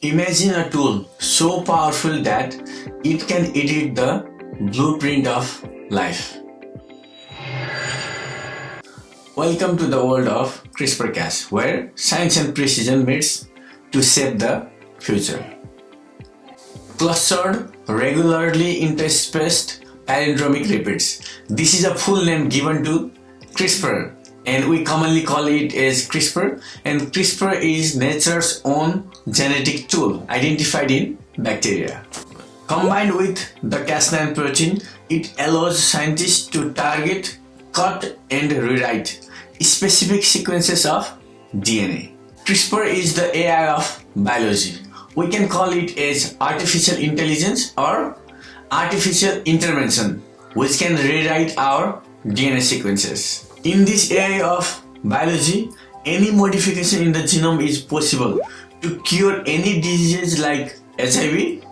Imagine a tool so powerful that it can edit the blueprint of life. Welcome to the world of CRISPR-Cas, where science and precision meets to shape the future. Clustered, regularly interspaced palindromic repeats. This is a full name given to CRISPR, and we commonly call it as CRISPR. And CRISPR is nature's own genetic tool identified in bacteria. Combined with the Cas9 protein, it allows scientists to target, cut, and rewrite specific sequences of DNA. CRISPR is the AI of biology. We can call it as artificial intelligence or artificial intervention, which can rewrite our DNA sequences. In this area of biology, any modification in the genome is possible to cure any disease like HIV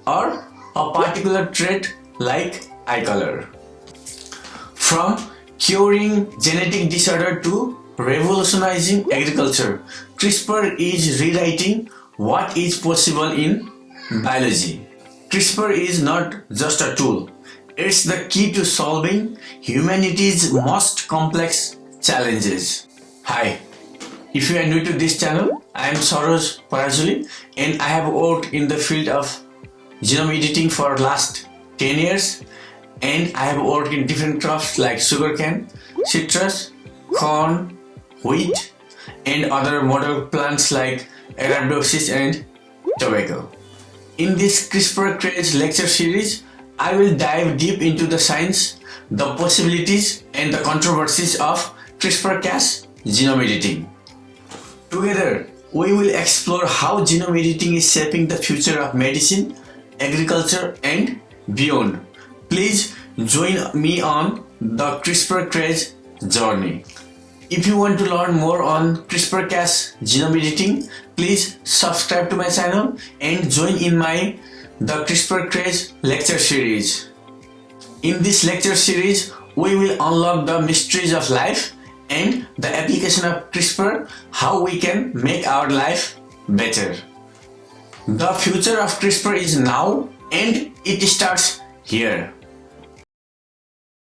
or a particular trait like eye color. From curing genetic disorder to revolutionizing agriculture, CRISPR is rewriting what is possible in biology. CRISPR is not just a tool. It's the key to solving humanity's most complex challenges. Hi, if you are new to this channel, I am Saroj Parajuli and I have worked in the field of genome editing for last 10 years, and I have worked in different crops like sugarcane, citrus, corn, wheat, and other model plants like Arabidopsis and tobacco. In this CRISPR Craze lecture series, I will dive deep into the science, the possibilities, and the controversies of CRISPR-Cas genome editing. Together, we will explore how genome editing is shaping the future of medicine, agriculture, and beyond. Please join me on the CRISPR Craze journey. If you want to learn more on CRISPR-Cas genome editing, please subscribe to my channel and join in the CRISPR Craze lecture series. In this lecture series, we will unlock the mysteries of life and the application of CRISPR, how we can make our life better. The future of CRISPR is now, and it starts here.